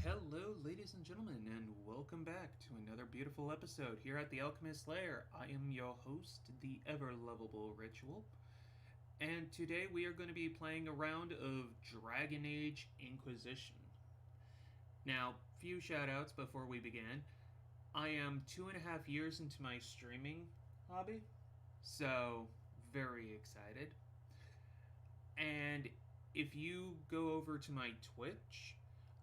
Hello, ladies and gentlemen, and welcome back to another beautiful episode here at the Alchemist Lair. I am your host, the ever lovable Ritual, and today we are going to be playing a round of Dragon Age Inquisition. Now, few shoutouts before we begin. I am 2.5 years into my streaming hobby, so very excited. And if you go over to my Twitch,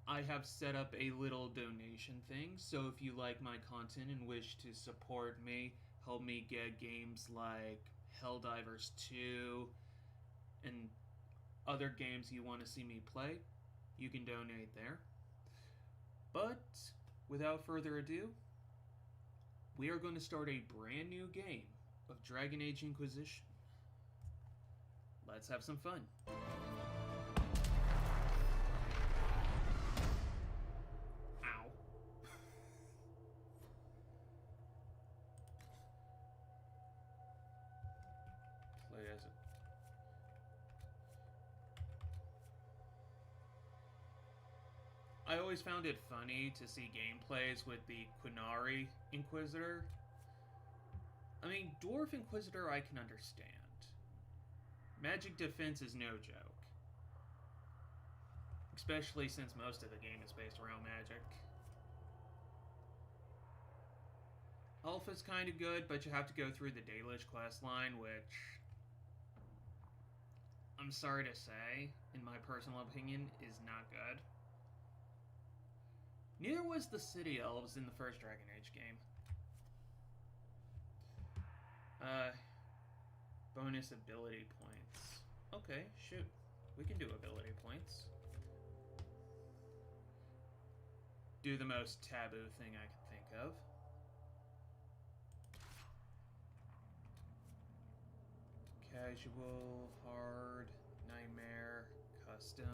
I have set up a little donation thing, so if you like my content and wish to support me, help me get games like Helldivers 2 and other games you want to see me play, you can donate there. But without further ado, we are going to start a brand new game of Dragon Age Inquisition. Let's have some fun. Play as it. I always found it funny to see gameplays with the Qunari Inquisitor. I mean, Dwarf Inquisitor I can understand. Magic defense is no joke. Especially since most of the game is based around magic. Alpha's kinda good, but you have to go through the Dalish questline, which, I'm sorry to say, in my personal opinion, is not good. Neither was the City Elves in the first Dragon Age game. Bonus ability points. Okay, shoot. We can do ability points. Do the most taboo thing I can think of. Casual, hard, nightmare, custom.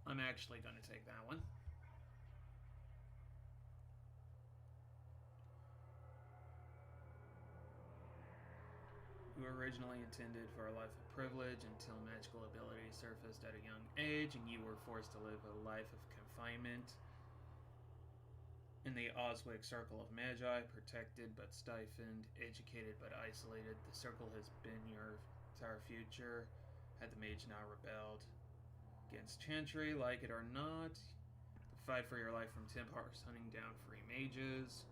I'm actually going to take that one. You were originally intended for a life of privilege until magical abilities surfaced at a young age and you were forced to live a life of confinement in the Oswick Circle of Magi, protected but stifled, educated but isolated. The circle has been your entire future. Had the mage not rebelled against Chantry, like it or not, to fight for your life from Templars hunting down free mages.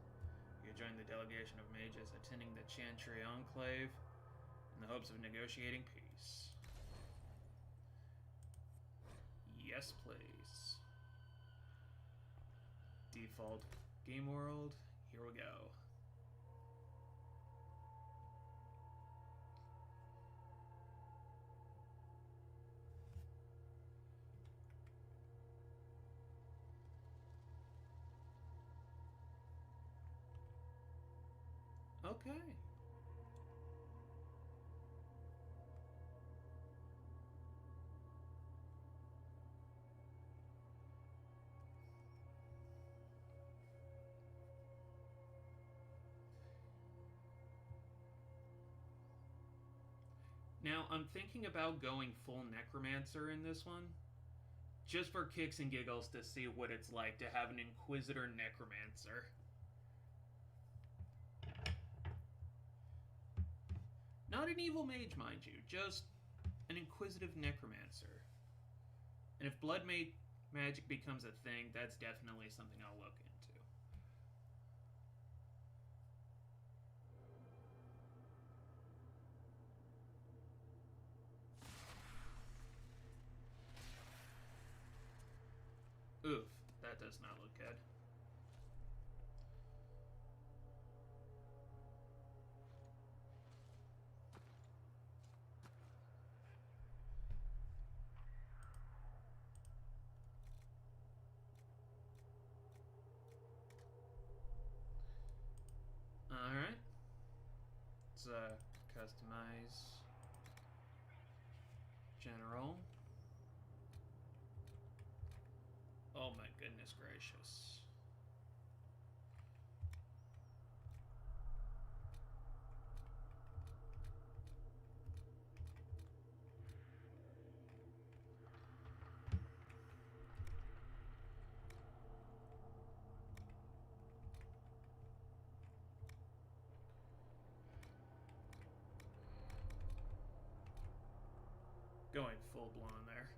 You joined the delegation of mages attending the Chantry Enclave in the hopes of negotiating peace. Yes, please. Default game world. Here we go. Okay. Now, I'm thinking about going full Necromancer in this one, just for kicks and giggles to see what it's like to have an Inquisitor Necromancer. Not an evil mage, mind you, just an inquisitive necromancer. And if blood magic becomes a thing, that's definitely something I'll look into. Oof, that does not look good. Alright. Let's customize general. Oh Oh my goodness gracious. Going full blown there.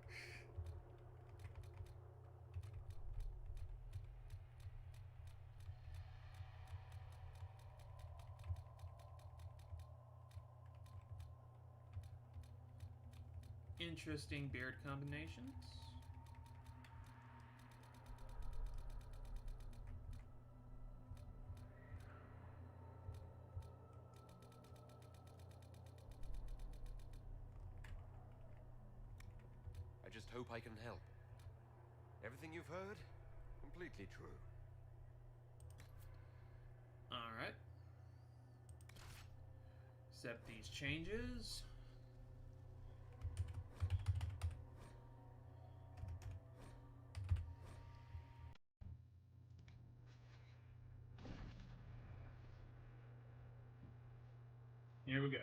Interesting beard combinations. I just hope I can help. Everything you've heard, completely true. Alright. Accept these changes. Here we go.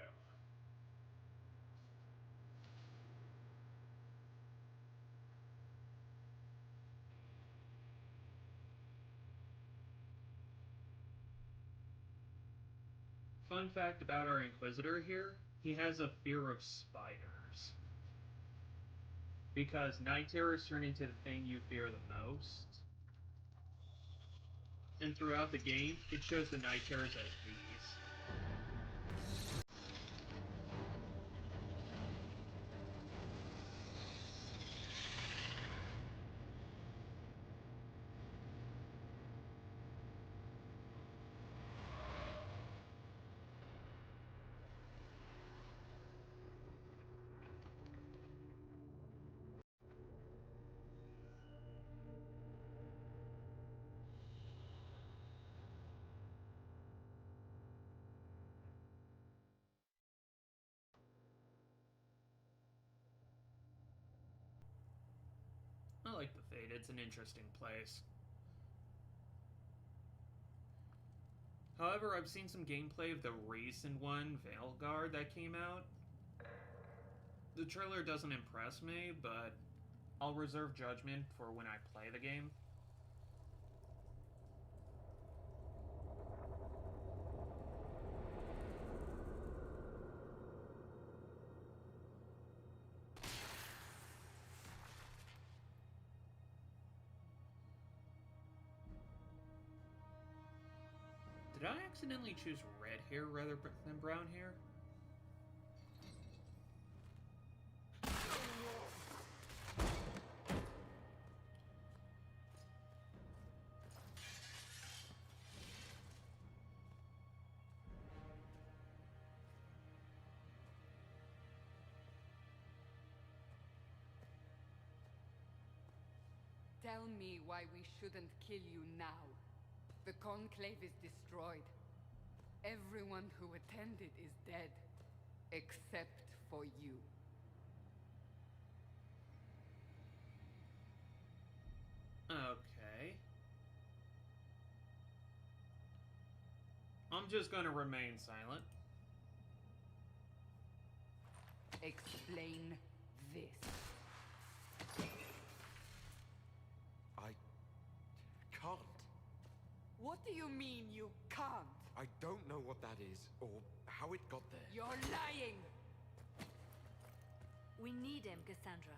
Fun fact about our Inquisitor here, he has a fear of spiders. Because night terrors turn into the thing you fear the most. And throughout the game, it shows the night terrors as these. I like the Fade, it's an interesting place. However, I've seen some gameplay of the recent one, Veilguard, that came out. The trailer doesn't impress me, but I'll reserve judgment for when I play the game. Did I accidentally choose red hair rather than brown hair? Tell me why we shouldn't kill you now. The Conclave is destroyed. Everyone who attended is dead. Except for you. Okay. I'm just gonna remain silent. Explain this. I can't. What do you mean you can't? I don't know what that is, or how it got there. You're lying! We need him, Cassandra.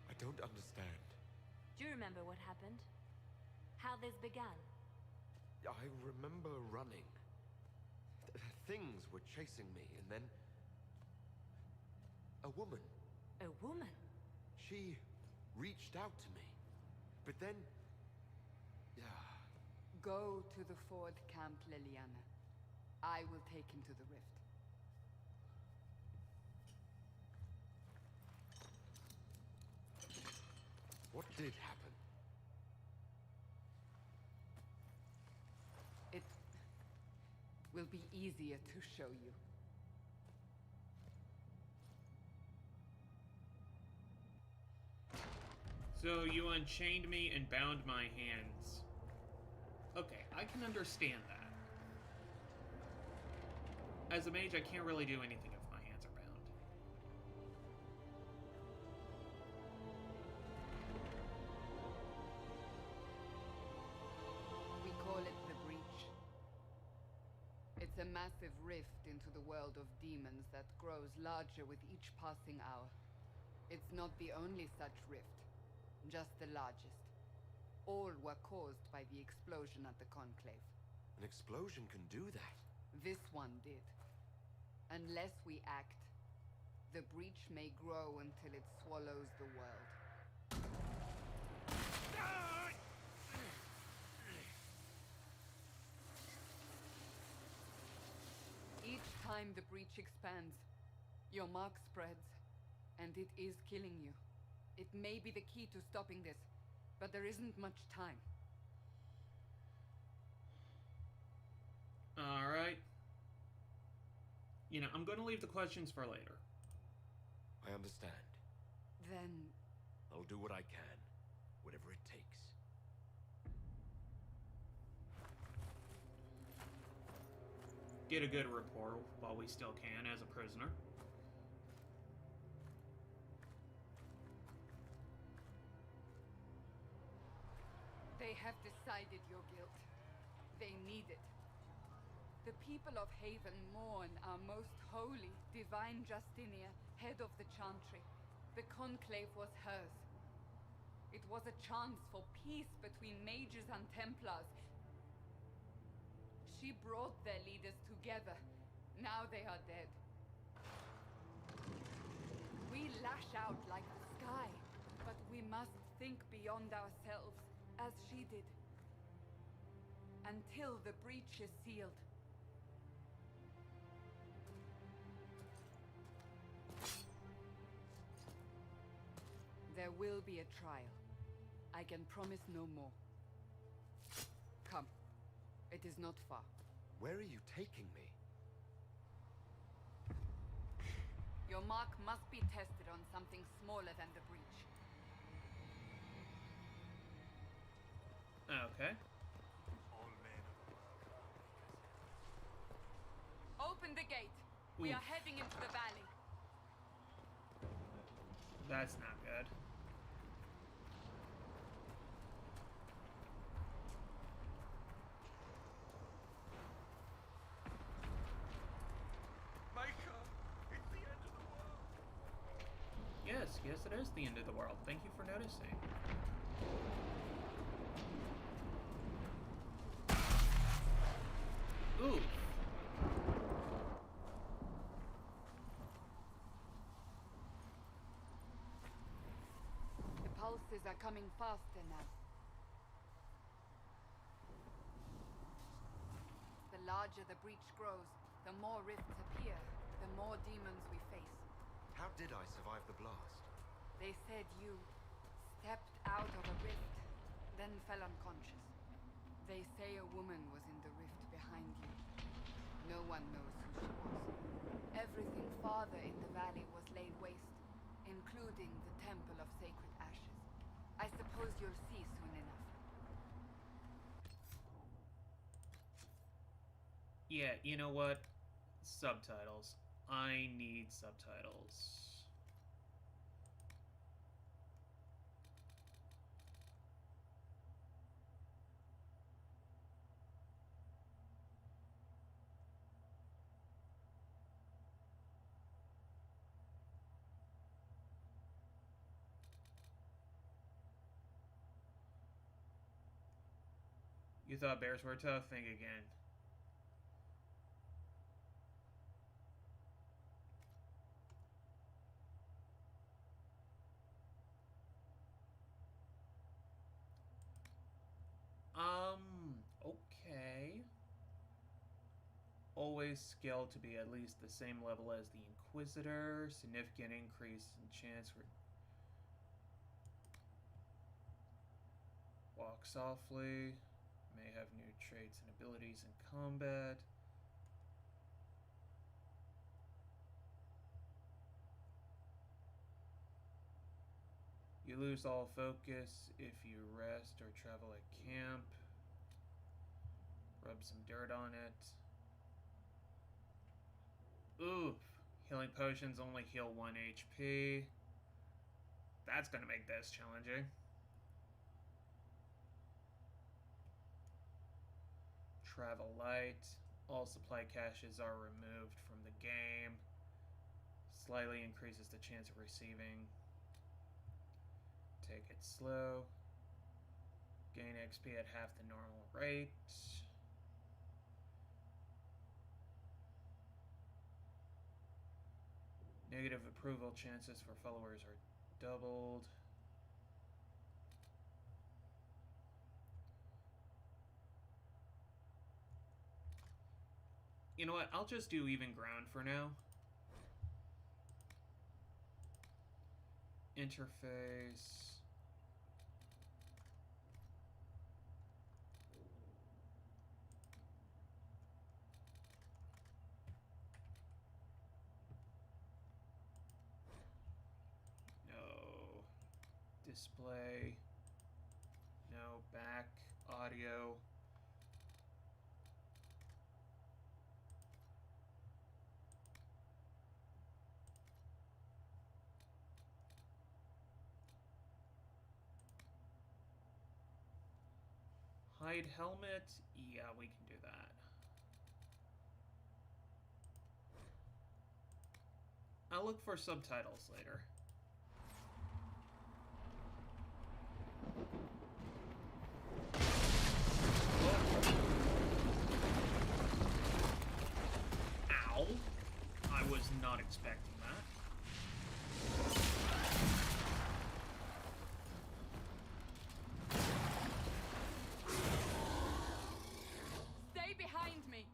I don't understand. Do you remember what happened? How this began? I remember running. Things were chasing me, and then... a woman. A woman? She reached out to me. But then... Go to the Ford Camp, Liliana. I will take him to the rift. What did happen? It will be easier to show you. So you unchained me and bound my hands. Okay, I can understand that. As a mage, I can't really do anything if my hands are bound. We call it the Breach. It's a massive rift into the world of demons that grows larger with each passing hour. It's not the only such rift, just the largest. All were caused by the explosion at the Conclave. An explosion can do that. This one did. Unless we act, the breach may grow until it swallows the world. Each time the breach expands, your mark spreads, and it is killing you. It may be the key to stopping this, but there isn't much time. Alright. You know, I'm going to leave the questions for later. I understand. Then I'll do what I can, whatever it takes. Get a good rapport while we still can as a prisoner. they have decided your guilt. They need it. The people of Haven mourn our most holy, divine Justinia, head of the Chantry. The Conclave was hers. It was a chance for peace between mages and Templars. She brought their leaders together. Now they are dead. We lash out like the sky, but we must think beyond ourselves, as she did. Until the breach is sealed. There will be a trial. I can promise no more. Come. It is not far. Where are you taking me? Your mark must be tested on something smaller than the breach. Okay. Open the gate. We are heading into the valley. That's not good. Yes, it is the end of the world. Thank you for noticing. Ooh. The pulses are coming faster now. The larger the breach grows, the more rifts appear, the more demons we face. How did I survive the blast? They said you stepped out of a rift, then fell unconscious. They say a woman was in the rift behind you. No one knows who she was. Everything farther in the valley was laid waste, including the Temple of Sacred Ashes. I suppose you'll see soon enough. Yeah, you know what? Subtitles. I need subtitles. You thought bears were tough? Think again. Okay. Always scale to be at least the same level as the Inquisitor. Significant increase in chance for... Walk softly. May have new traits and abilities in combat. You lose all focus if you rest or travel at camp. Rub some dirt on it. Oof. Healing potions only heal 1 HP. That's gonna make this challenging. Travel light. All supply caches are removed from the game. Slightly increases the chance of receiving. Take it slow. Gain XP at half the normal rate. Negative approval chances for followers are doubled. You know what? I'll just do even ground for now. Interface. No. Display. No. Back. Audio. Hide helmet? Yeah, we can do that. I'll look for subtitles later. Ow! I was not expecting that. Stay behind me.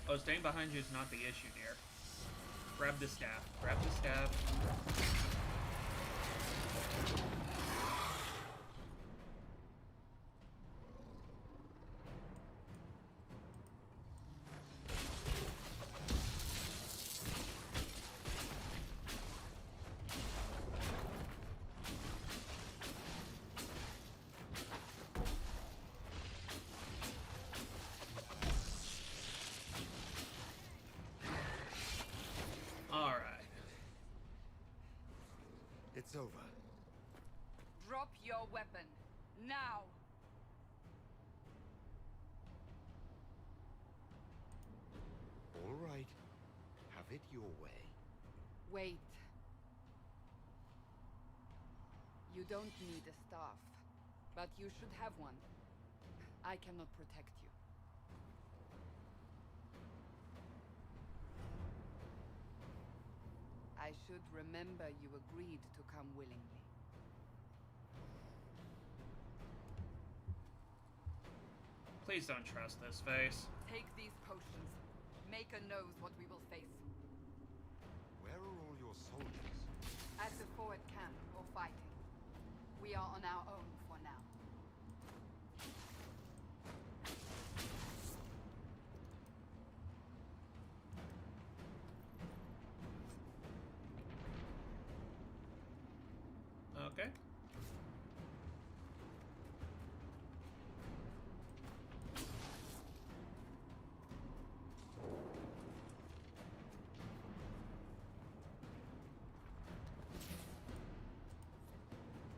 Oh, staying behind you is not the issue, dear. Grab the staff. Grab the staff. It's over. Drop your weapon. Now! All right. Have it your way. Wait. You don't need a staff, but you should have one. I cannot protect you. I should remember you agreed to come willingly. Please don't trust this face. Take these potions. Maker knows what we will face. Where are all your soldiers? At the forward camp, or fighting. We are on our own for now. Okay.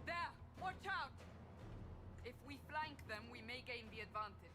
There! Watch out! If we flank them, we may gain the advantage.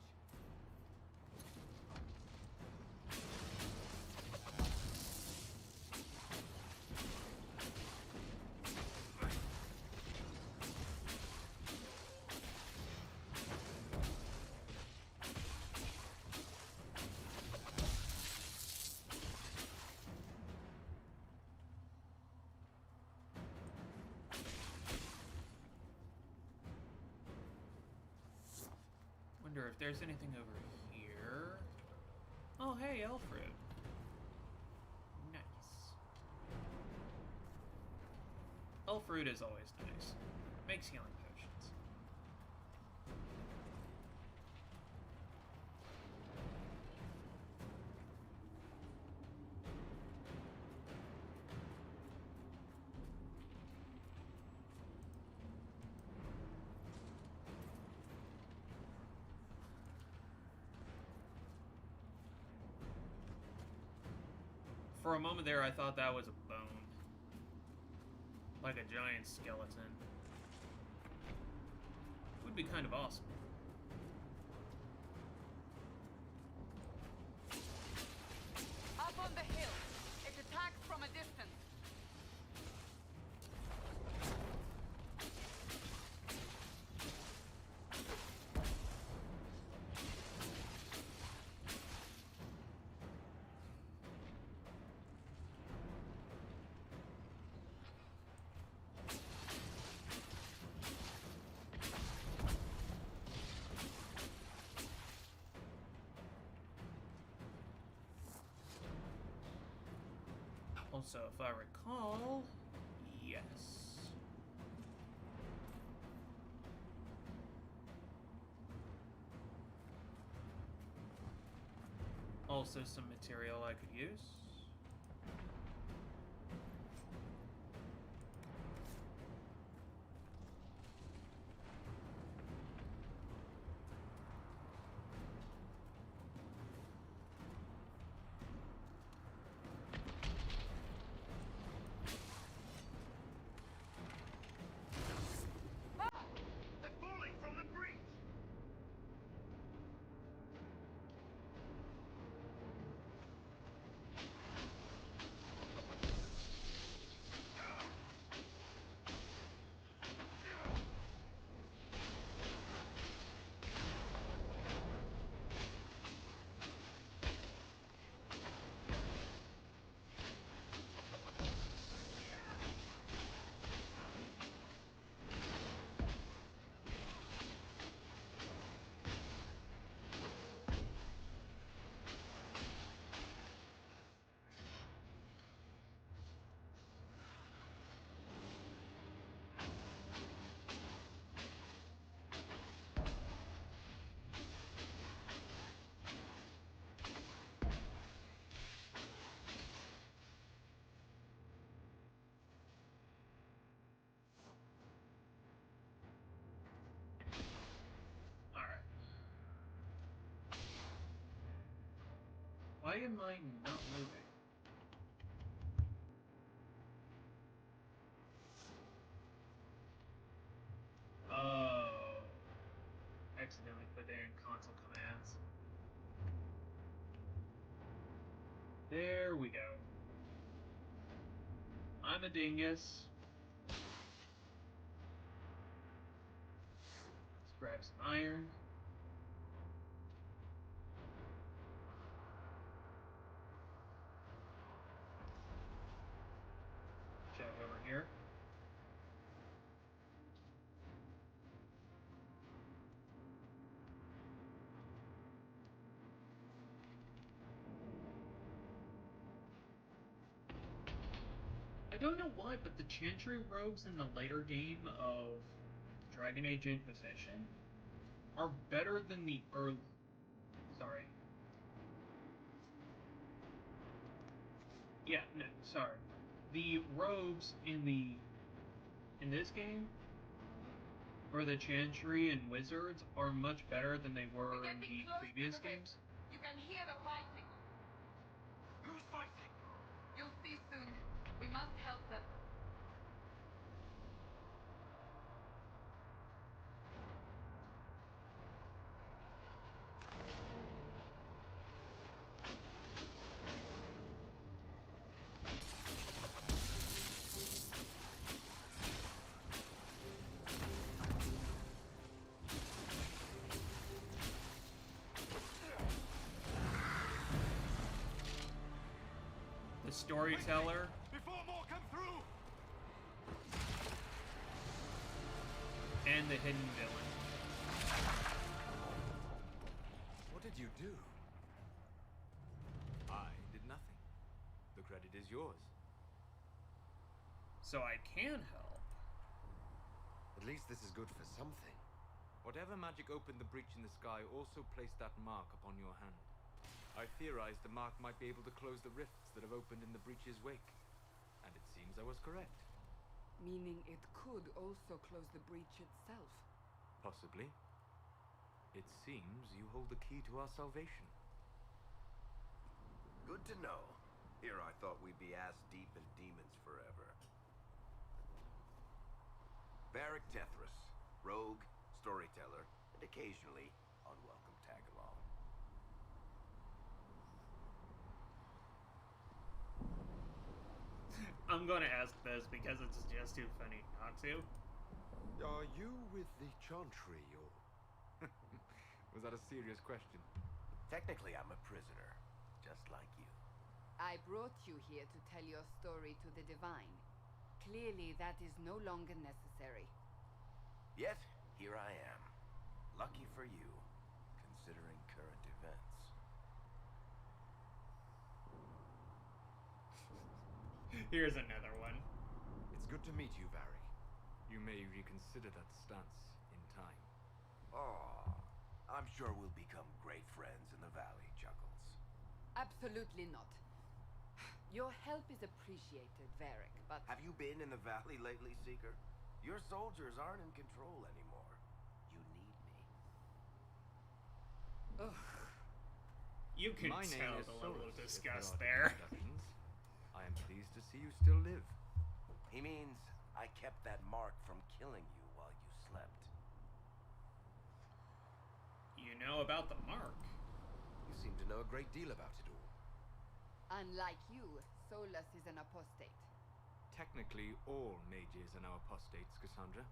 Wonder if there's anything over here. Oh, hey, Elfruit. Nice. Elfruit is always nice. Makes healing potions. For a moment there, I thought that was a bone. Like a giant skeleton. Would be kind of awesome. Up on the hill. It attacks from a distance. Also, if I recall, yes. Also some material I could use. They're falling from the breach! Alright. Why am I not moving? Oh. Accidentally put there in console commands. There we go. I'm a dingus. Let's grab some iron. Check over here. I don't know why, but the Chantry robes in the later game of Dragon Age Inquisition are better than the early. Sorry. Yeah, no, sorry. The robes in this game, or the Chantry and Wizards, are much better than they were in the previous games. You can hear the fighting. Who's fighting? You'll see soon. We must help them. The storyteller. Before more come through! And the hidden villain. What did you do? I did nothing. The credit is yours. So I can help. At least this is good for something. Whatever magic opened the breach in the sky also placed that mark upon your hand. I theorized the mark might be able to close the rifts that have opened in the breach's wake. And it seems I was correct. Meaning it could also close the breach itself. Possibly. It seems you hold the key to our salvation. Good to know. Here I thought we'd be ass deep in demons forever. Varric Tethras, rogue, storyteller, and occasionally unwelcome tag-along. I'm going to ask this because it's just too funny not to. Are you with the Chantry, or...? Was that a serious question? Technically, I'm a prisoner, just like you. I brought you here to tell your story to the Divine. Clearly, that is no longer necessary. Yet, here I am. Lucky for you, considering current events. Here's another one. It's good to meet you, Varric. You may reconsider that stance in time. Oh, I'm sure we'll become great friends in the valley, Chuckles. Absolutely not. Your help is appreciated, Varric, but... Have you been in the valley lately, Seeker? Your soldiers aren't in control anymore. You need me. Ugh. You can My name tell is the level of Solus, if disgust there are there. introductions. I am pleased to see you still live. He means I kept that mark from killing you while you slept. You know about the mark. You seem to know a great deal about it all. Unlike you, Solus is an apostate. Technically, all mages are now apostates, Cassandra.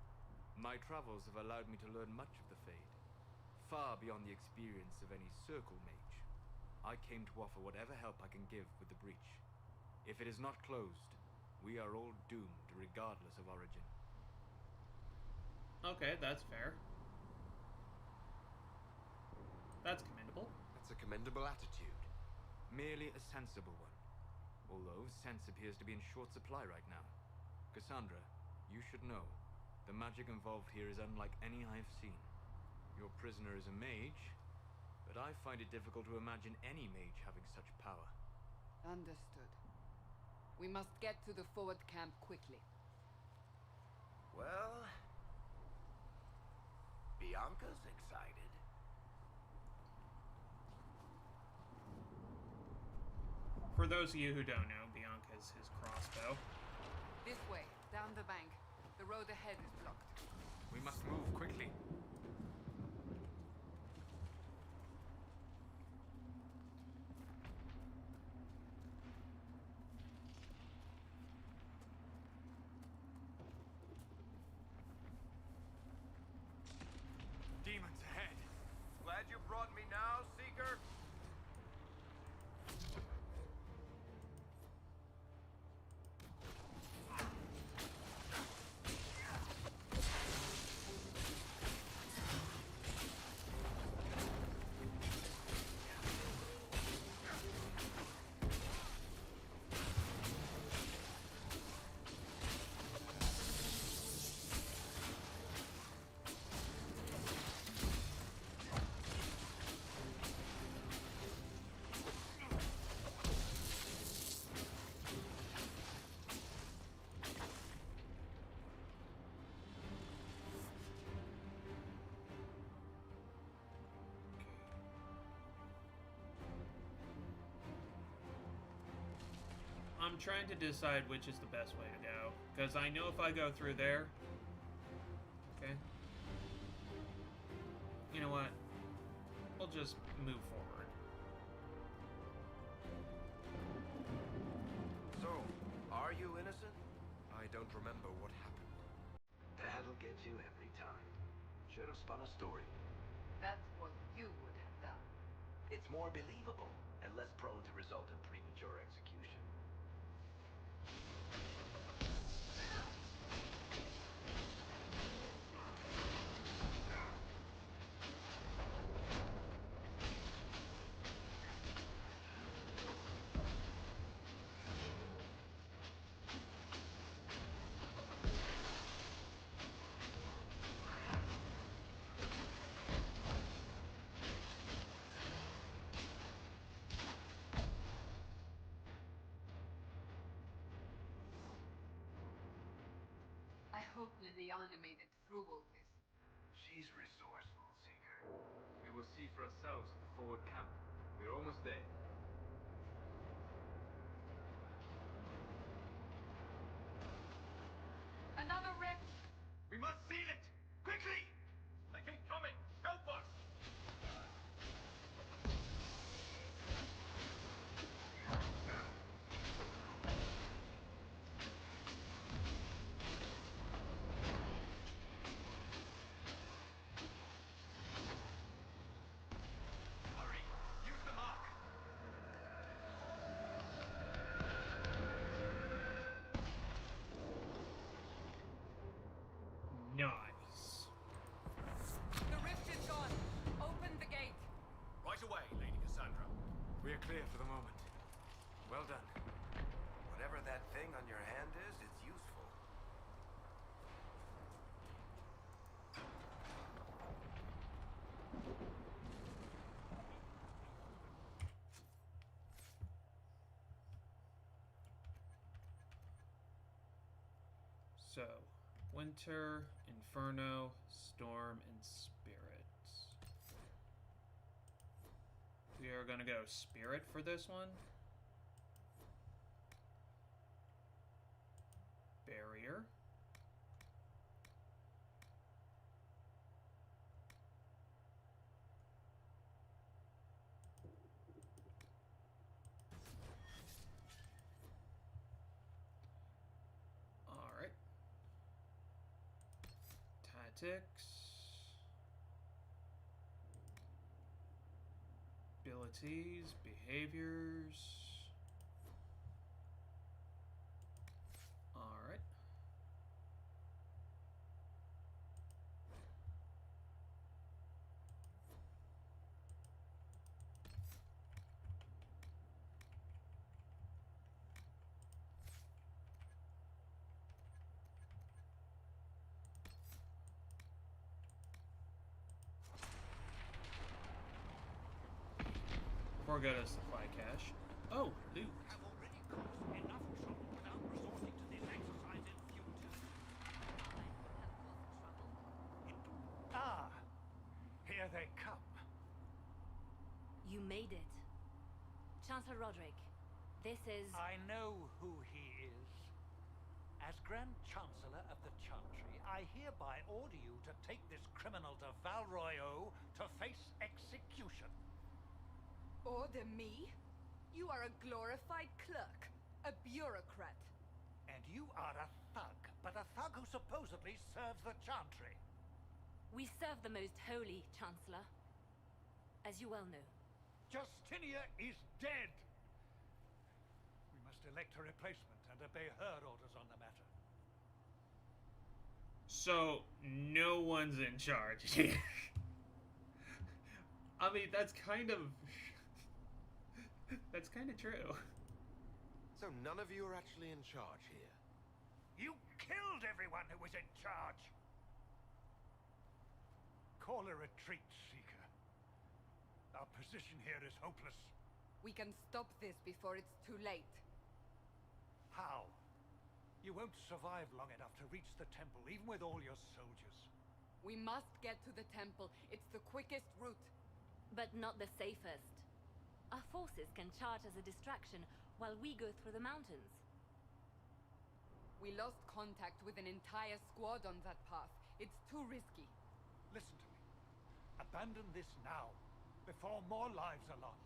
My travels have allowed me to learn much of the Fade, far beyond the experience of any circle mage. I came to offer whatever help I can give with the breach. If it is not closed, we are all doomed regardless of origin. Okay, that's fair. That's commendable. That's a commendable attitude. Merely a sensible one. Although sense appears to be in short supply right now. Cassandra, you should know, the magic involved here is unlike any I have seen. Your prisoner is a mage, but I find it difficult to imagine any mage having such power. Understood. We must get to the forward camp quickly. Well, Bianca's excited. For those of you who don't know, Bianca's his crossbow. This way, down the bank. The road ahead is blocked. We must move quickly. Demons ahead. Glad you brought me now, Seeker? I'm trying to decide which is the best way to go, because I know if I go through there, okay, you know what, we'll just move forward. So, are you innocent? I don't remember what happened. That'll get you every time. Should have spun a story. That's what you would have done. It's more believable and less prone to result in premature execution. I hope Liliana made it through all this. She's resourceful, Seeker. We will see for ourselves at the forward camp. We're almost there. Steer clear for the moment. Well done. Whatever that thing on your hand is, it's useful. So, Winter, Inferno, Storm, and Spirit. We are gonna go Spirit for this one. Barrier. Alright. Tactics. Abilities, behaviors. Alright. Before I go to supply cache. Oh, loot. Have already caused enough trouble without resorting to this exercise in future. Ah, here they come. You made it. Chancellor Roderick, this is... I know who he is. As Grand Chancellor of the Chantry, I hereby order you to take this criminal to Valroyo to face execution. Order me? You are a glorified clerk, a bureaucrat. And you are a thug, but a thug who supposedly serves the Chantry. We serve the most holy, Chancellor. As you well know. Justinia is dead! We must elect a replacement and obey her orders on the matter. So, no one's in charge here. I mean, that's kind of true. So none of you are actually in charge here. You killed everyone who was in charge! Call a retreat, Seeker. Our position here is hopeless. We can stop this before it's too late. How? You won't survive long enough to reach the temple, even with all your soldiers. We must get to the temple. It's the quickest route. But not the safest. Our forces can charge as a distraction while we go through the mountains. We lost contact with an entire squad on that path. It's too risky. Listen to me. Abandon this now, before more lives are lost.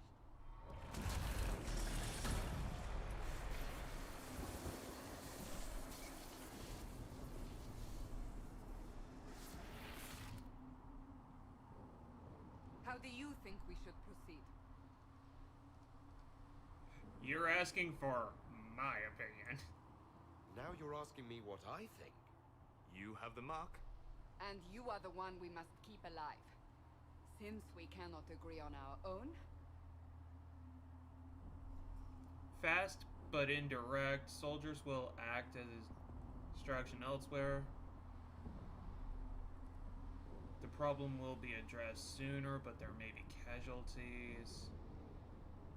How do you think we should proceed? You're asking for my opinion. Now you're asking me what I think. You have the mark. And you are the one we must keep alive. Since we cannot agree on our own. Fast but indirect. Soldiers will act as a distraction elsewhere. The problem will be addressed sooner, but there may be casualties.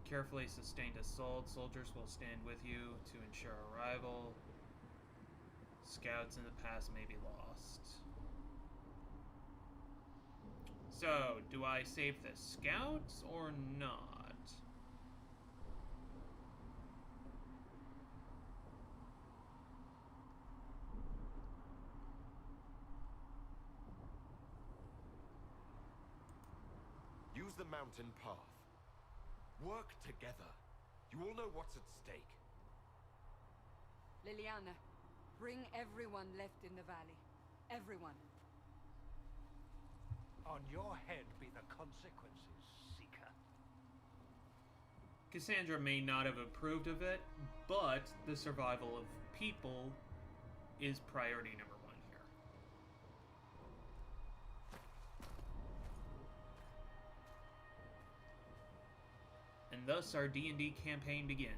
Carefully sustained assault. Soldiers will stand with you to ensure arrival. Scouts in the past may be lost. So, do I save the scouts or not? Use the mountain path. Work together. You all know what's at stake. Liliana, bring everyone left in the valley. Everyone. On your head be the consequences, Seeker. Cassandra may not have approved of it, but the survival of people is priority number one here. And And thus our D&D campaign begins.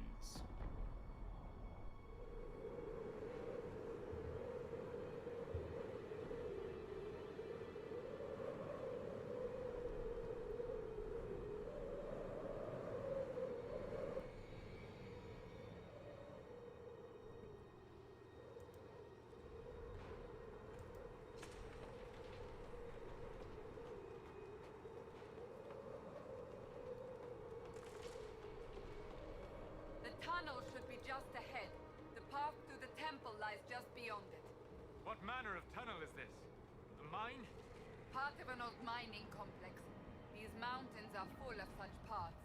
The tunnel should be just ahead. The path to the temple lies just beyond it. What manner of tunnel is this? A mine? Part of an old mining complex. These mountains are full of such paths.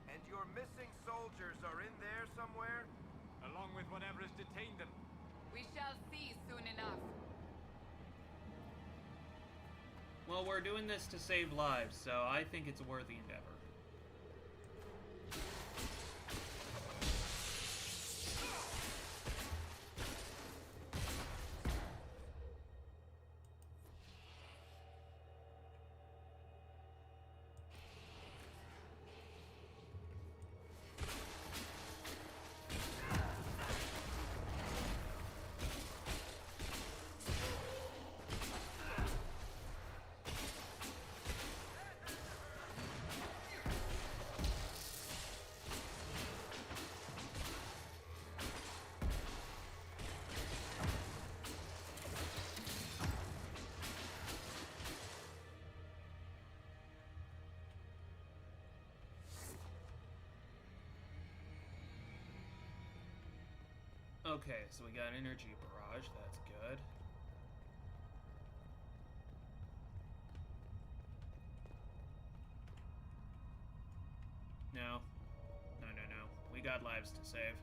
And your missing soldiers are in there somewhere? Along with whatever has detained them. We shall see soon enough. Well, we're doing this to save lives, so I think it's a worthy endeavor. Okay, so we got energy barrage, that's good. No. No, no, no. We got lives to save.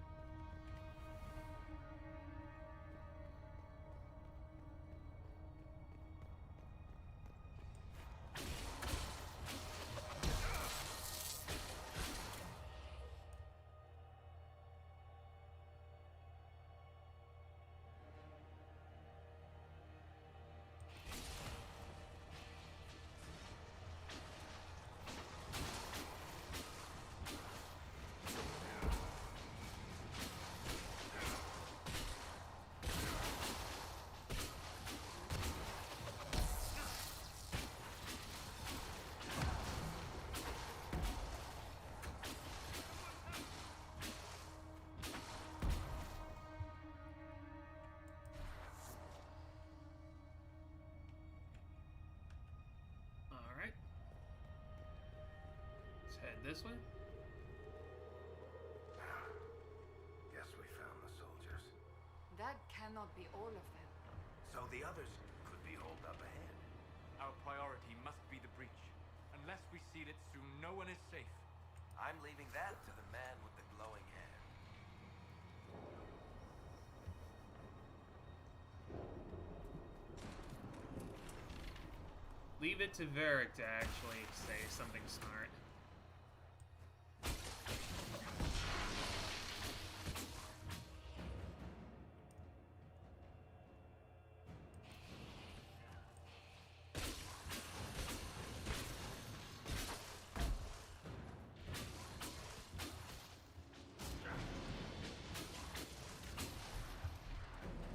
This way? Guess we found the soldiers. That cannot be all of them. So the others could be holed up ahead. Our priority must be the breach. Unless we seal it soon, no one is safe. I'm leaving that to the man with the glowing hand. Leave it to Varric to actually say something smart.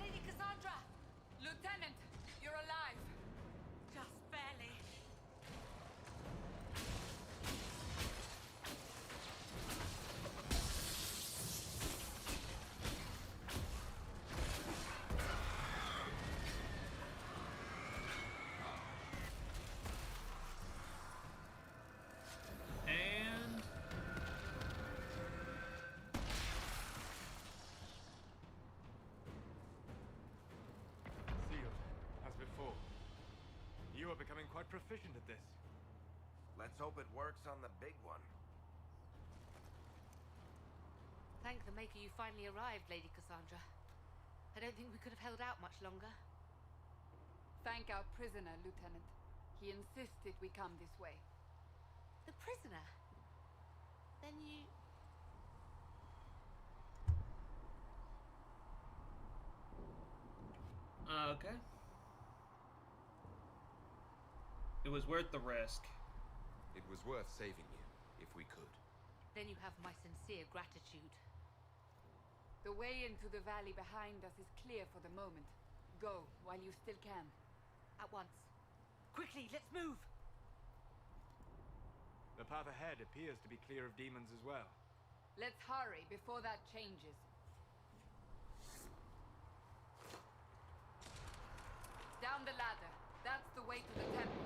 Lady Cassandra! Lieutenant, you're alive! Just barely. And Sealed, as before. You are becoming quite proficient at this. Let's hope it works on the big one. Thank the Maker you finally arrived, Lady Cassandra. I don't think we could have held out much longer. Thank our prisoner, Lieutenant. He insisted we come this way. The prisoner? Then you... okay. It was worth the risk. It was worth saving you, if we could. then you have my sincere gratitude. The way into the valley behind us is clear for the moment. Go, while you still can. At once. Quickly, let's move! The path ahead appears to be clear of demons as well. Let's hurry before that changes. Down the ladder. That's the way to the temple.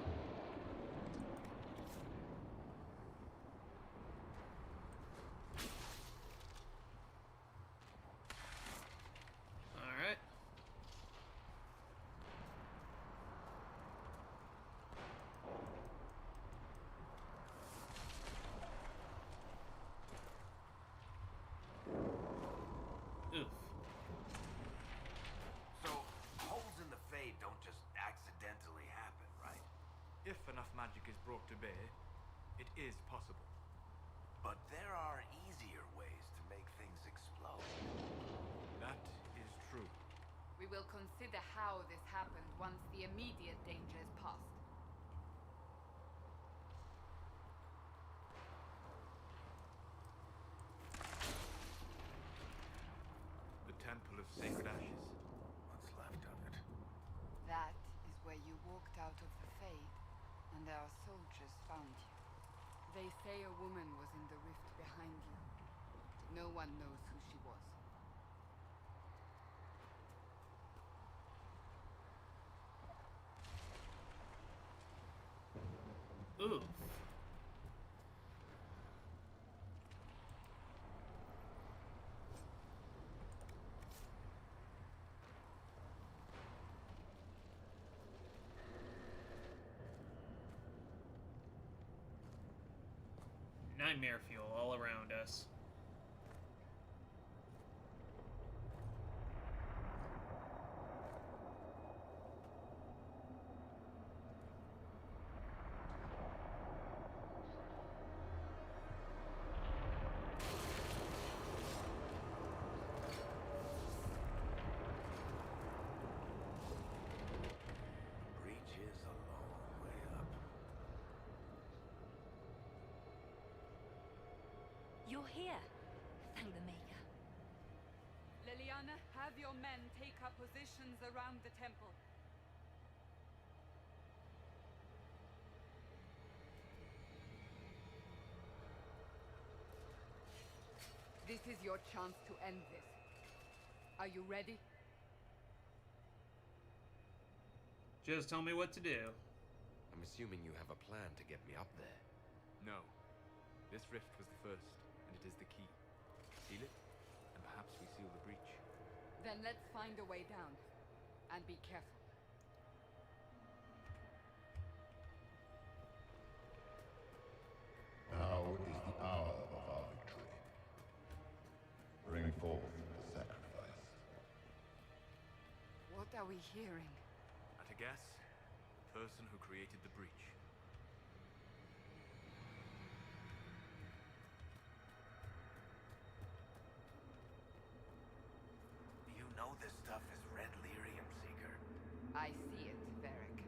All right. Oof. So, holes in the Fade don't just accidentally happen, right? If enough magic is brought to bear, it is possible. But there are easier ways to make things explode. That is true. We will consider how this happened once the immediate danger is past. The Temple of Sacred Ashes. What's left of it? That is where you walked out of the Fade, and our soldiers found you. They say a woman was in the rift behind you. No one knows who she was. Oof. Nightmare fuel all around us. Breach is a long way up. You're here. Thank the Maker. Liliana, have your men take up positions around the temple. This is your chance to end this. Are you ready? Just tell me what to do. I'm assuming you have a plan to get me up there. No. This rift was the first, and it is the key. Seal it, and perhaps we seal the breach. Then let's find a way down. And be careful. Now is the hour of our victory. Bring forth the sacrifice. What are we hearing? At a guess, the person who created the breach. You know this stuff is red lyrium, Seeker. I see it, Varric.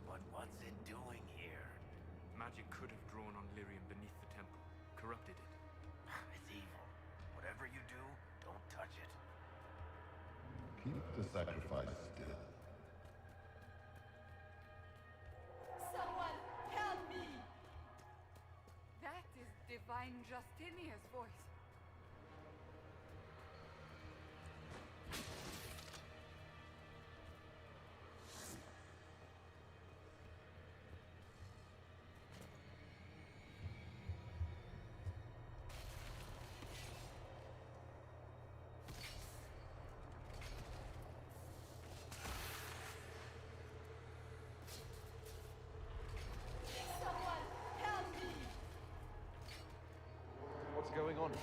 But what's it doing here? Magic could have drawn on lyrium beneath the temple, corrupted it. It's evil. Whatever you do, don't touch it. Keep the sacrifice still. Someone help me! That is Divine Justinia's voice. Someone help me! What's going on here?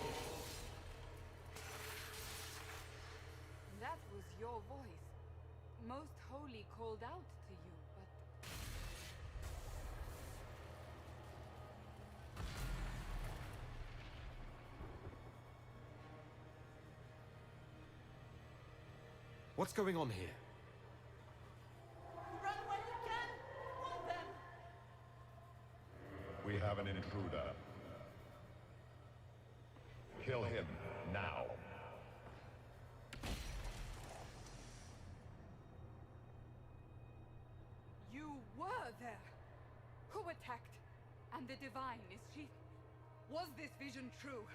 That was your voice. Most Holy called out to you, but... What's going on here? Run when you can! Hold them! We have an intruder. Kill him, now. You were there! Who attacked? And the Divine, is she... Was this vision true?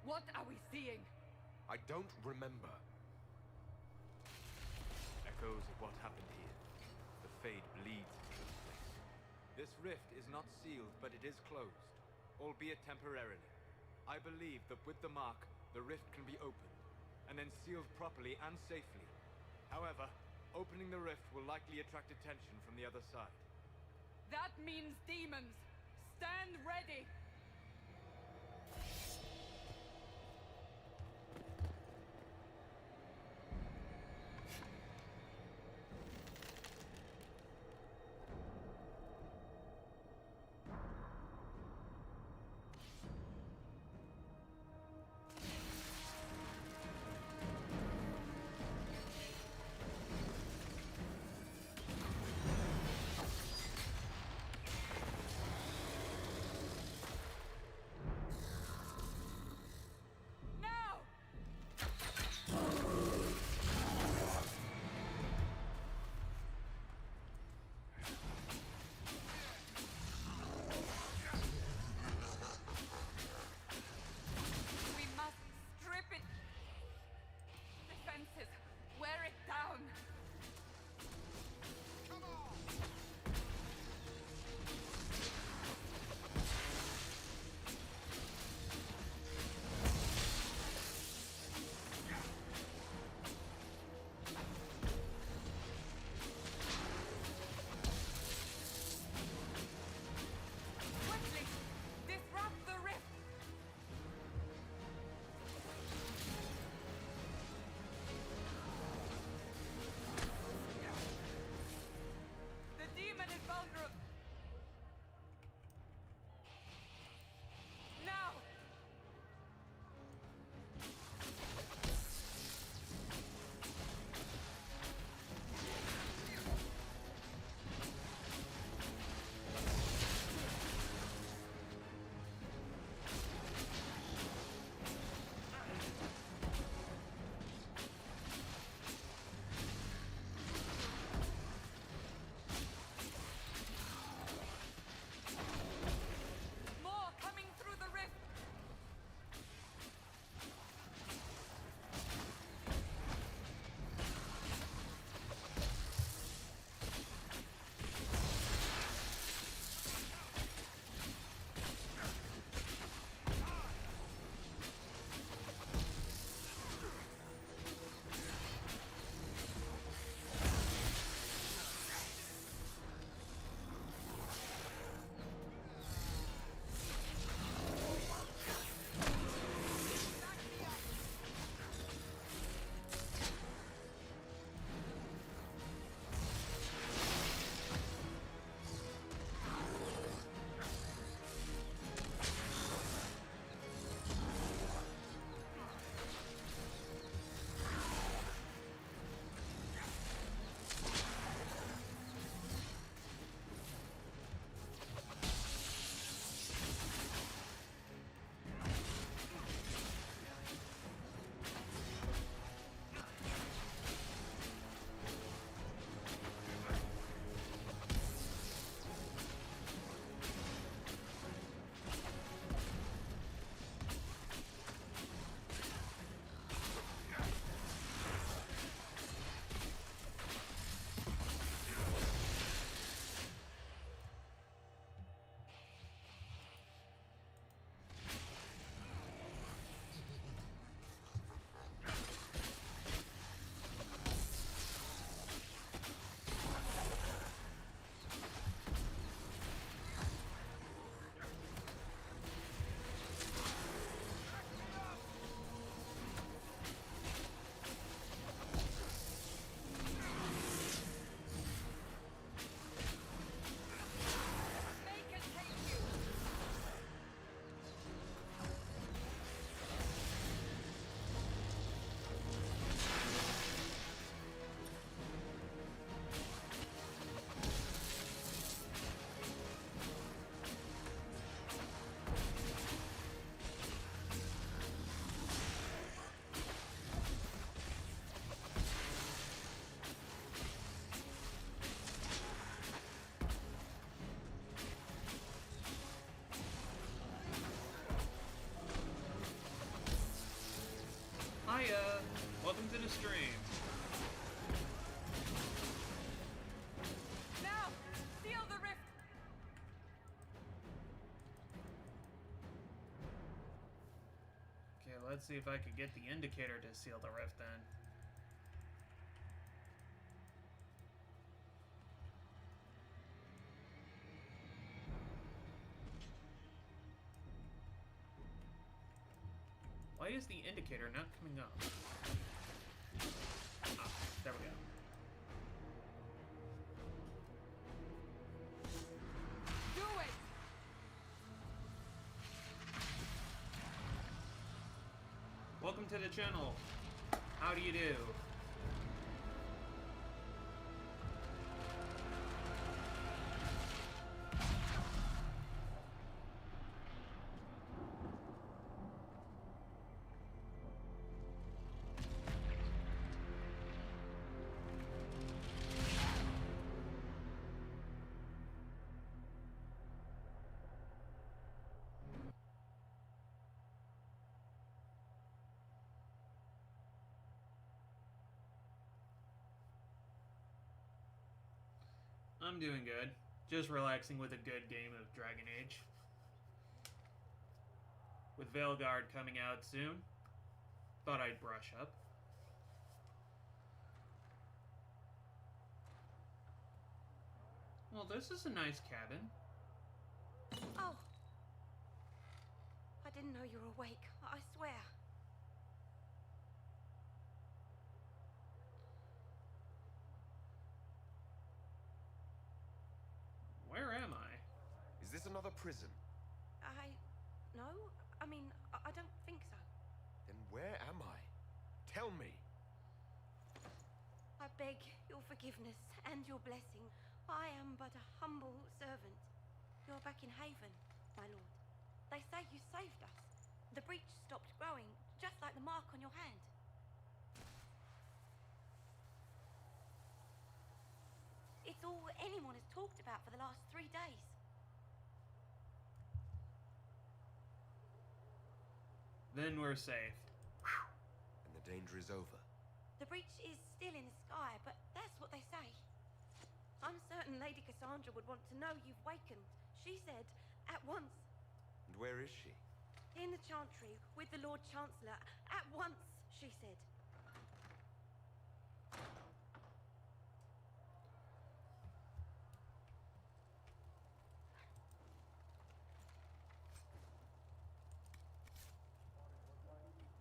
What are we seeing? I don't remember. Echoes of what happened here. The Fade bleeds into this place. This rift is not sealed, but it is closed, albeit temporarily. I believe that with the mark, the rift can be opened, and then sealed properly and safely. However, opening the rift will likely attract attention from the other side. That means demons! Stand ready! Welcome to the stream. Now, seal the rift. Okay, let's see if I could get the indicator to seal the rift then. Why is the indicator not coming up? Ah, there we go. Do it. Welcome to the channel. How do you do? I'm doing good. Just relaxing with a good game of Dragon Age. With Veilguard coming out soon, thought I'd brush up. Well, this is a nice cabin. Oh. I didn't know you were awake. I swear. Where am I? Is this another prison? No. I mean, I don't think so. Then where am I? Tell me. I beg your forgiveness and your blessing. I am but a humble servant. You're back in Haven, my lord. They say you saved us. The breach stopped growing, just like the mark on your hand. It's all anyone has talked about for the last 3 days. Then we're safe. And the danger is over. The breach is still in the sky, but that's what they say. I'm certain Lady Cassandra would want to know you've wakened. She said, at once. And where is she? In the Chantry, with the Lord Chancellor. At once, she said.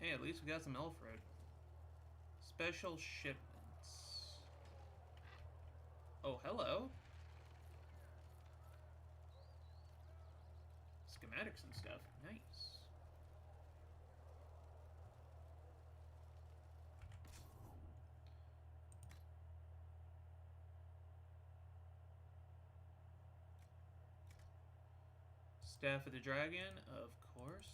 Hey, at least we got some elf fruit. Special shipments. Oh, hello. Schematics and stuff. Nice. Staff of the Dragon, of course.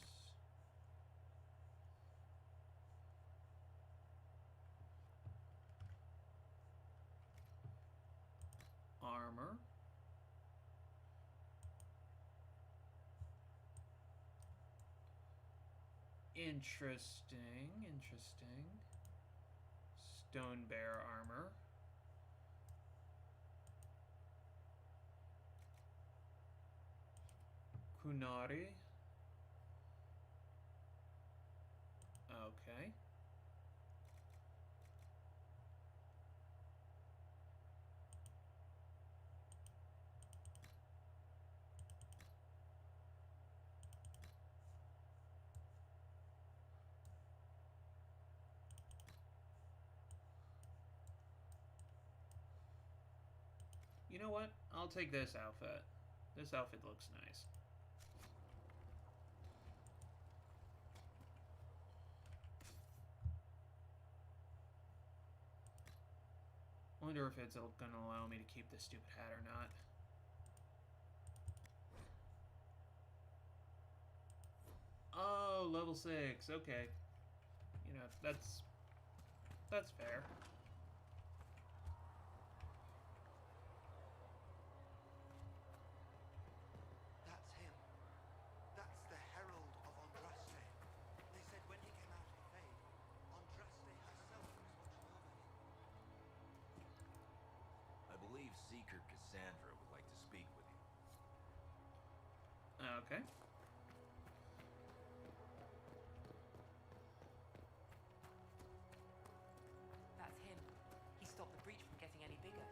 Armor. Interesting, interesting. Stone Bear armor. Kunari. Okay. You know what? I'll take this outfit. This outfit looks nice. Wonder if it's gonna allow me to keep this stupid hat or not. Oh, level 6. Okay. You know, that's fair. That's him. That's the Herald of Andraste. They said when he came out of the Fade, Andraste herself Okay. That's him. He stopped the breach from getting any bigger.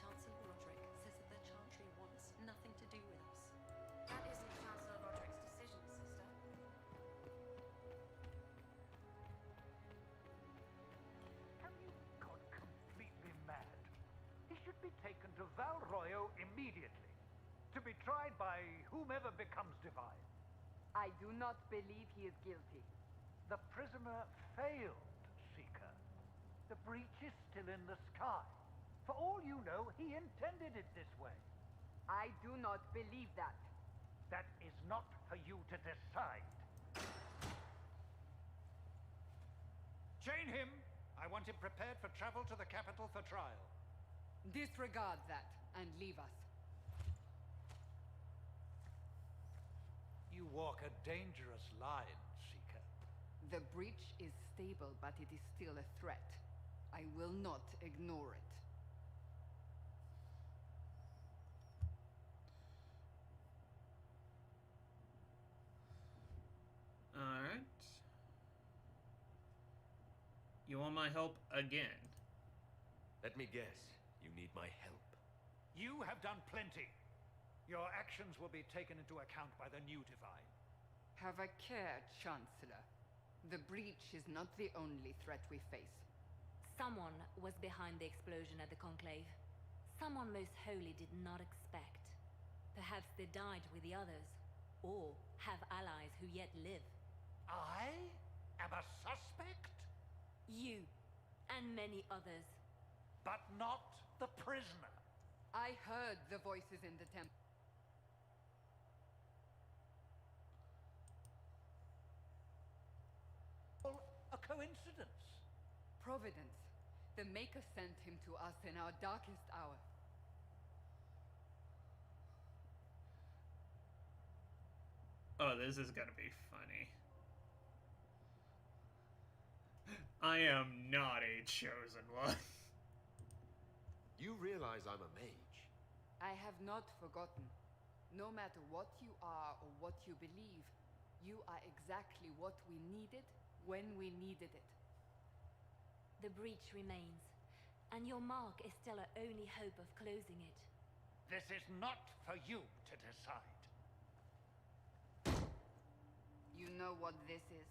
Chancellor Roderick says that the Chantry wants nothing to do with us. That isn't Chancellor Roderick's decision, sister. Have you gone completely mad? He should be taken to Val Royo immediately, to be tried by whomever becomes divine. I do not believe he is guilty. The prisoner failed, Seeker. The breach is still in the sky. For all you know, he intended it this way. I do not believe that. That is not for you to decide. Chain him. I want him prepared for travel to the capital for trial. Disregard that and leave us. You walk a dangerous line, Seeker. The breach is stable, but it is still a threat. I will not ignore it. Alright. You want my help again? Let me guess. You need my help. You have done plenty. Your actions will be taken into account by the new divine. Have a care, Chancellor. The breach is not the only threat we face. Someone was behind the explosion at the Conclave. Someone most holy did not expect. Perhaps they died with the others, or have allies who yet live. I am a suspect? You, and many others. But not the prisoner. I heard the voices in the temple. A coincidence. Providence. The Maker sent him to us in our darkest hour. Oh, this is gonna be funny. I am not a chosen one. You realize I'm a mage. I have not forgotten. No matter what you are or what you believe, you are exactly what we needed when we needed it. The breach remains, and your mark is still our only hope of closing it. This is not for you to decide. You know what this is?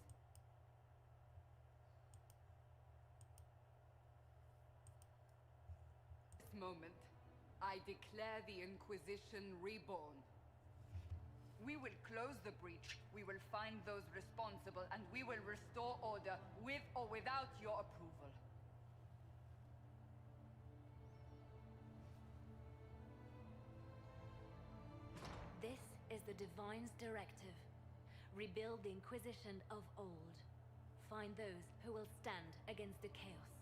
This moment, I declare the Inquisition reborn. We will close the breach, we will find those responsible, and we will restore order with or without your approval. This is the Divine's directive. Rebuild the Inquisition of old. Find those who will stand against the chaos.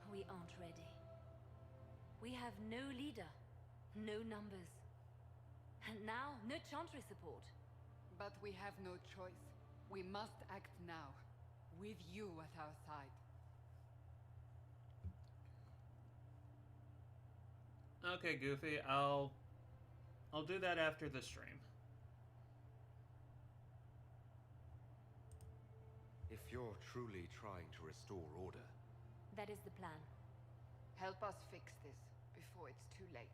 We aren't ready. We have no leader, no numbers. And now, no Chantry support. But we have no choice. We must act now, with you at our side. Okay, Goofy, I'll do that after the stream. If you're truly trying to restore order, That is the plan. Help us fix this before it's too late.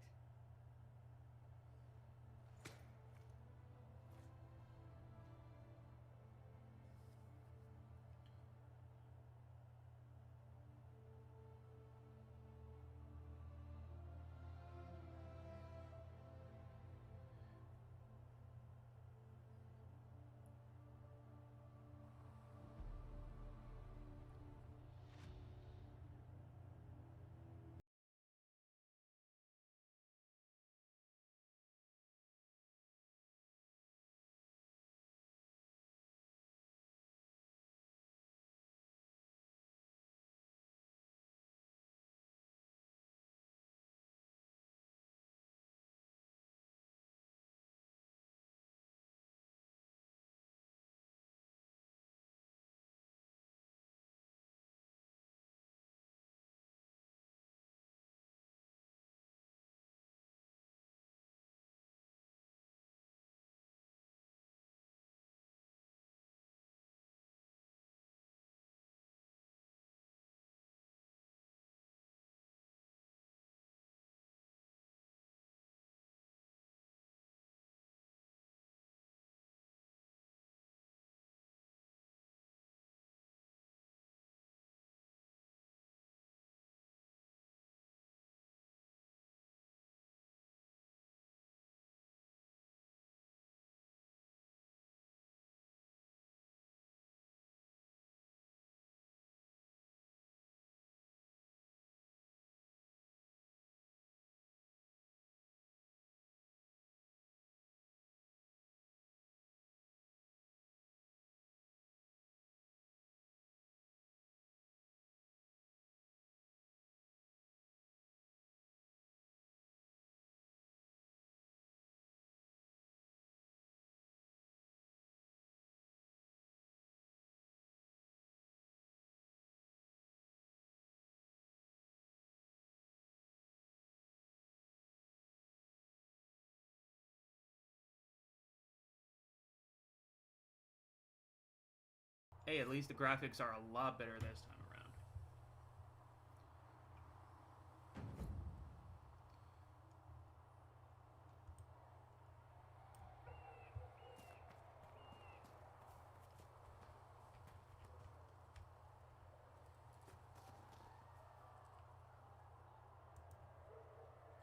Hey, at least the graphics are a lot better this time around.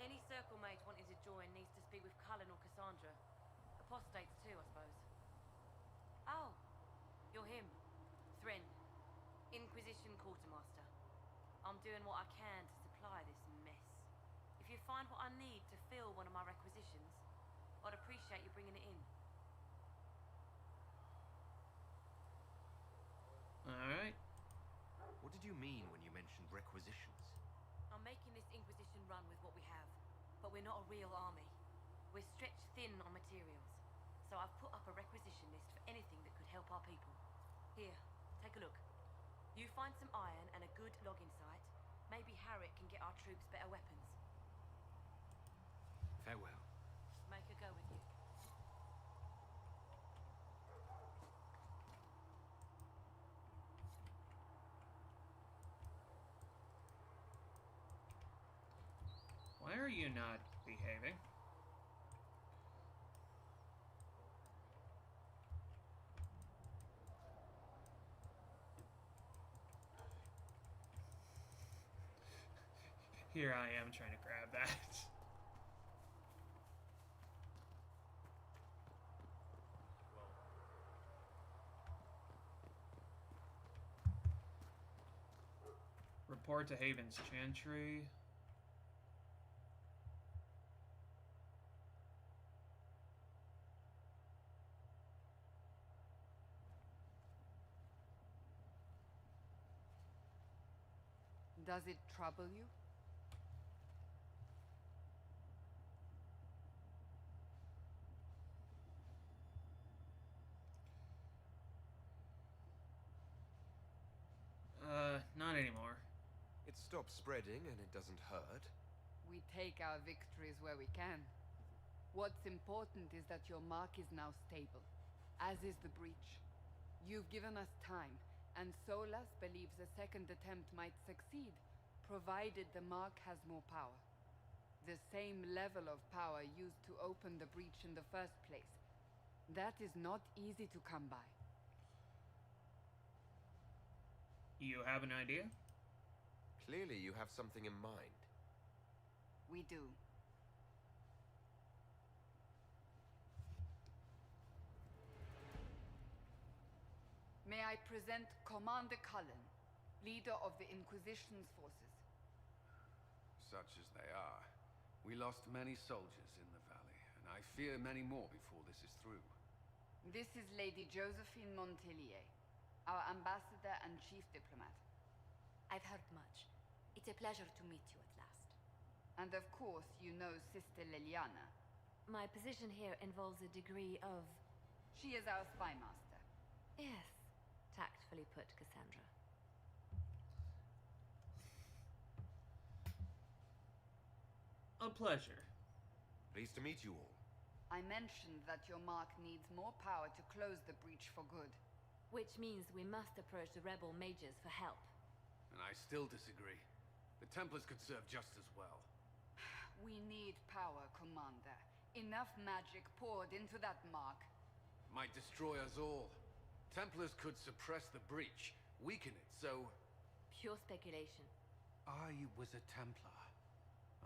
Any circle mage wanting to join needs to speak with Cullen or Cassandra. Apostates too, I suppose. Oh, you're him. Thren. Inquisition Quartermaster. I'm doing what I can to supply this mess. If you find what I need to fill one of my requisitions, I'd appreciate you bringing it in. Alright. What did you mean when you mentioned requisitions? I'm making this Inquisition run with what we have, but we're not a real army. We're stretched thin on materials, so I've put up a requisition list for anything that could help our people. Here, take a look. You find some iron and a good logging site, maybe Harriet can get our troops better weapons. Farewell. Make her go with you. Why are you not behaving? Here I am trying to grab that. Report to Haven's Chantry. Does it trouble you? Not anymore. It stops spreading and it doesn't hurt. We take our victories where we can. What's important is that your mark is now stable, as is the breach. You've given us time, and Solas believes a second attempt might succeed, provided the mark has more power. The same level of power used to open the breach in the first place. That is not easy to come by. You have an idea? Clearly you have something in mind. We do. May I present Commander Cullen, leader of the Inquisition's forces. Such as they are. We lost many soldiers in the valley, and I fear many more before this is through. This is Lady Josephine Montelier, our ambassador and chief diplomat. I've heard much. It's a pleasure to meet you at last. And of course, you know Sister Liliana. My position here involves a degree of... She is our spy master. Yes, tactfully put, Cassandra. A pleasure. Pleased to meet you all. I mentioned that your mark needs more power to close the breach for good. Which means we must approach the rebel mages for help. And I still disagree. The Templars could serve just as well. We need power, Commander. Enough magic poured into that mark. Might destroy us all. Templars could suppress the breach, weaken it, so... Pure speculation. I was a Templar.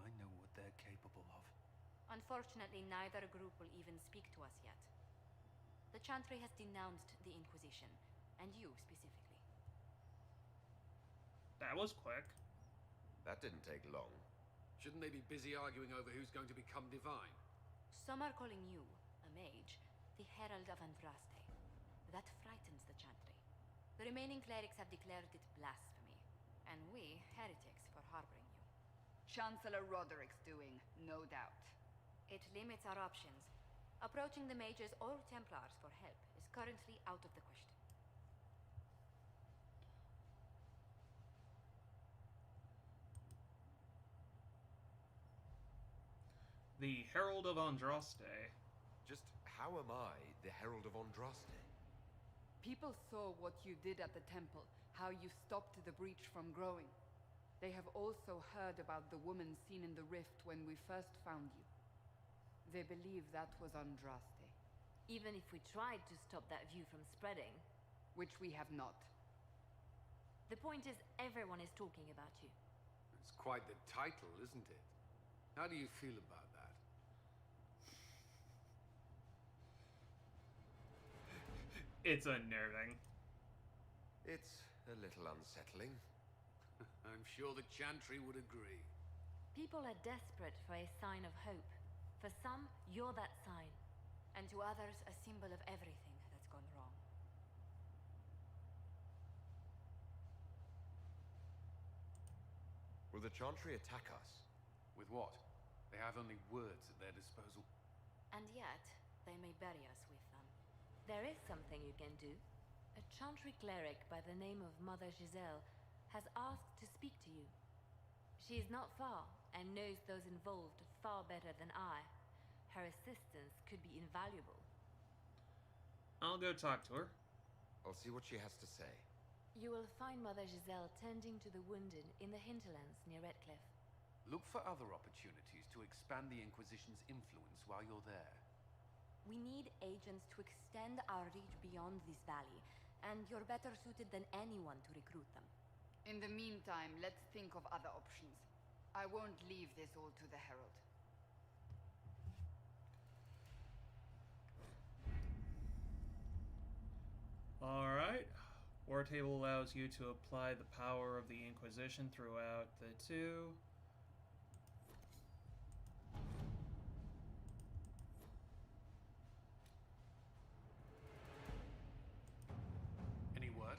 I know what they're capable of. Unfortunately, neither group will even speak to us yet. The Chantry has denounced the Inquisition, and you specifically. That was quick. That didn't take long. Shouldn't they be busy arguing over who's going to become divine? Some are calling you, a mage, the Herald of Andraste. That frightens the Chantry. The remaining clerics have declared it blasphemy, and we, heretics, for harboring you. Chancellor Roderick's doing, no doubt. It limits our options. Approaching the mages or Templars for help is currently out of the question. The Herald of Andraste. Just how am I the Herald of Andraste? People saw what you did at the temple, how you stopped the breach from growing. They have also heard about the woman seen in the rift when we first found you. They believe that was Andraste. Even if we tried to stop that view from spreading... Which we have not. The point is, everyone is talking about you. It's quite the title, isn't it? How do you feel about that? It's unnerving. It's a little unsettling. I'm sure the Chantry would agree. People are desperate for a sign of hope. For some, you're that sign. And to others, a symbol of everything that's gone wrong. Will the Chantry attack us? With what? They have only words at their disposal. And yet, they may bury us with them. There is something you can do. A Chantry cleric by the name of Mother Giselle has asked to speak to you. She is not far and knows those involved far better than I. Her assistance could be invaluable. I'll go talk to her. I'll see what she has to say. You will find Mother Giselle tending to the wounded in the hinterlands near Redcliffe. Look for other opportunities to expand the Inquisition's influence while you're there. We need agents to extend our reach beyond this valley, and you're better suited than anyone to recruit them. In the meantime, let's think of other options. I won't leave this all to the Herald. Alright. War Table allows you to apply the power of the Inquisition throughout the two. Any word?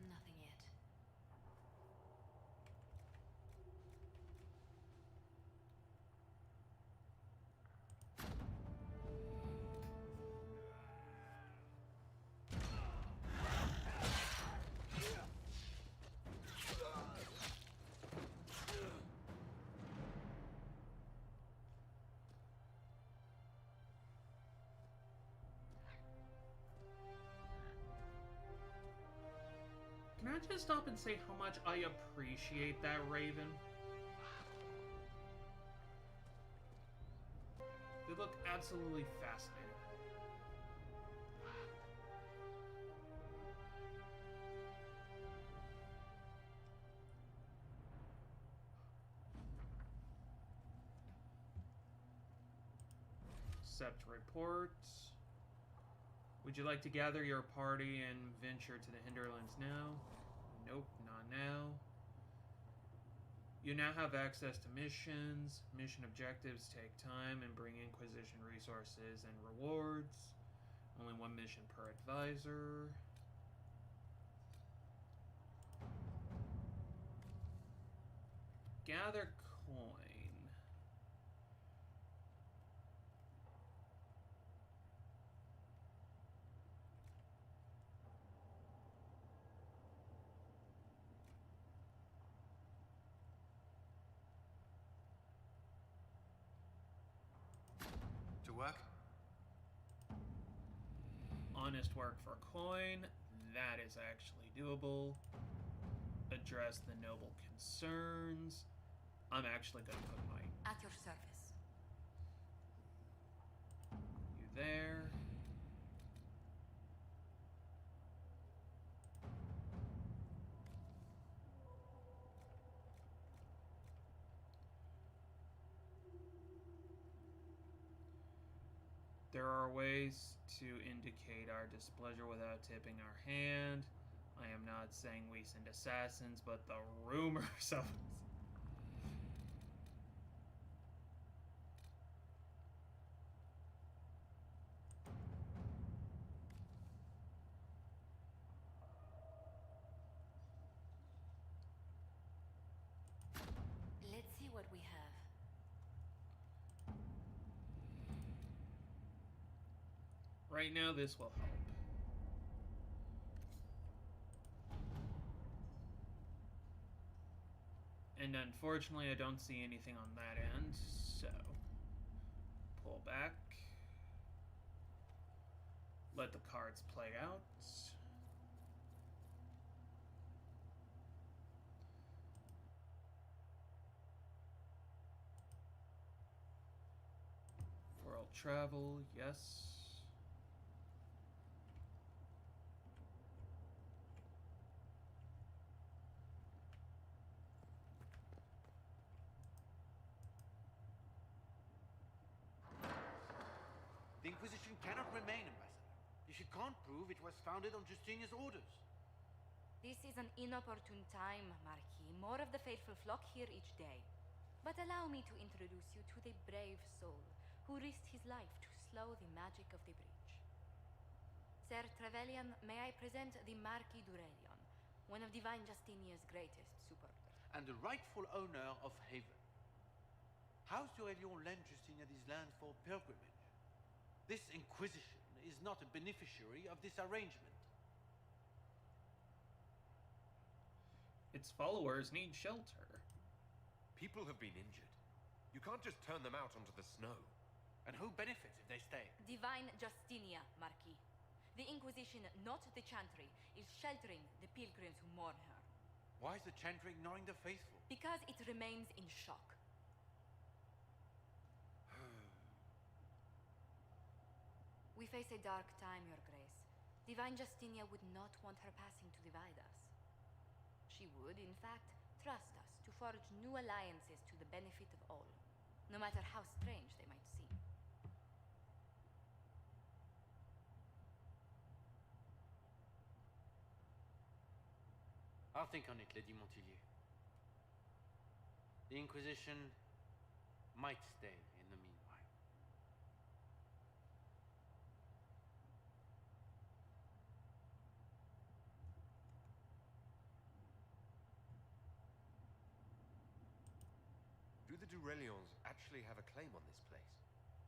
Nothing yet. Can I just stop and say how much I appreciate that raven? They look absolutely fascinating. Accept report. Would you like to gather your party and venture to the hinterlands now? Nope, not now. You now have access to missions. Mission objectives take time and bring Inquisition resources and rewards. Only one mission per advisor. Gather coin. To work? Honest work for coin. That is actually doable. Address the noble concerns. I'm actually going to put my... At your service. You there. There are ways to indicate our displeasure without tipping our hand. I am not saying we send assassins, but the rumors of... Let's see what we have. Right now, this will help. And unfortunately, I don't see anything on that end, so... Pull back. Let the cards play out. travel, yes. The Inquisition cannot remain, Ambassador, if you can't prove it was founded on Justinian's orders. This is an inopportune time, Marquis. More of the faithful flock here each day. But allow me to introduce you to the brave soul who risked his life to slow the magic of the breach. Sir Trevelyan, may I present the Marquis d'Aurelion, one of Divine Justinia's greatest supporters. And the rightful owner of Haven. House d'Aurelion lent Justinia these lands for pilgrimage. This Inquisition is not a beneficiary of this arrangement. Its followers need shelter. People have been injured. You can't just turn them out onto the snow. And who benefits if they stay? Divine Justinia, Marquis. The Inquisition, not the Chantry, is sheltering the pilgrims who mourn her. Why is the Chantry ignoring the faithful? Because it remains in shock. We face a dark time, Your Grace. Divine Justinia would not want her passing to divide us. She would, in fact, trust us to forge new alliances to the benefit of all, no matter how strange they might seem. I'll think on it, Lady Montilyet. The Inquisition might stay in the meanwhile. Do the d'Aurelions actually have a claim on this place?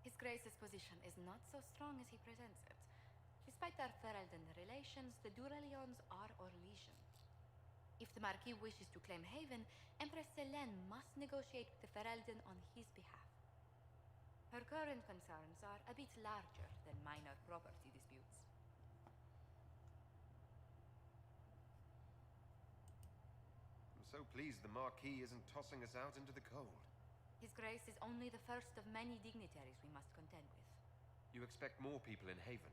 His Grace's position is not so strong as he presents it. Despite our Ferelden relations, the d'Aurelions are Orlesian. If the Marquis wishes to claim Haven, Empress Selene must negotiate with the Ferelden on his behalf. Her current concerns are a bit larger than minor property disputes. I'm so pleased the Marquis isn't tossing us out into the cold. His Grace is only the first of many dignitaries we must contend with. You expect more people in Haven?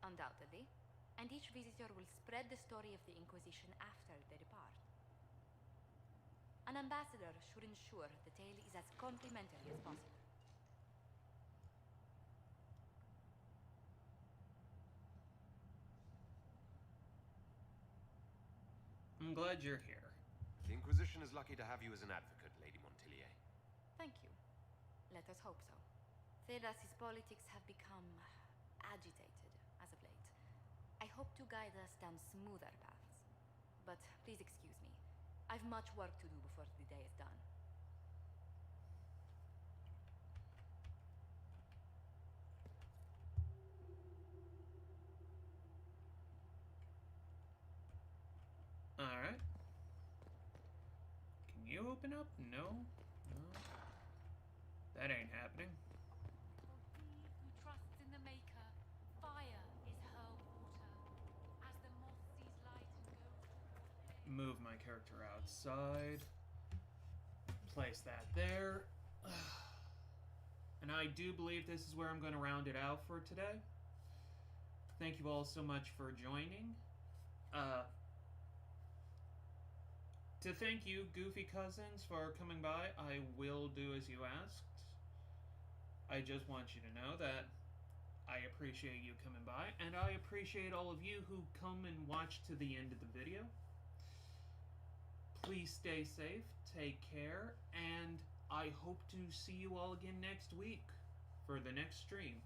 Undoubtedly. And each visitor will spread the story of the Inquisition after they depart. An ambassador should ensure the tale is as complimentary as possible. I'm glad you're here. The Inquisition is lucky to have you as an advocate, Lady Montilyet. Thank you. Let us hope so. Thedas's politics have become agitated as of late. I hope to guide us down smoother paths. But please excuse me. I've much work to do before the day is done. Alright. Can you open up? No? No. That ain't happening. For he who trusts in the Maker, fire is her water. As the moth sees light and goes. Move my character outside. Place that there. And I do believe this is where I'm going to round it out for today. Thank you all so much for joining. To thank you, Goofy Cousins, for coming by, I will do as you asked. I just want you to know that I appreciate you coming by, and I appreciate all of you who come and watch to the end of the video. Please stay safe, take care, and I hope to see you all again next week for the next stream.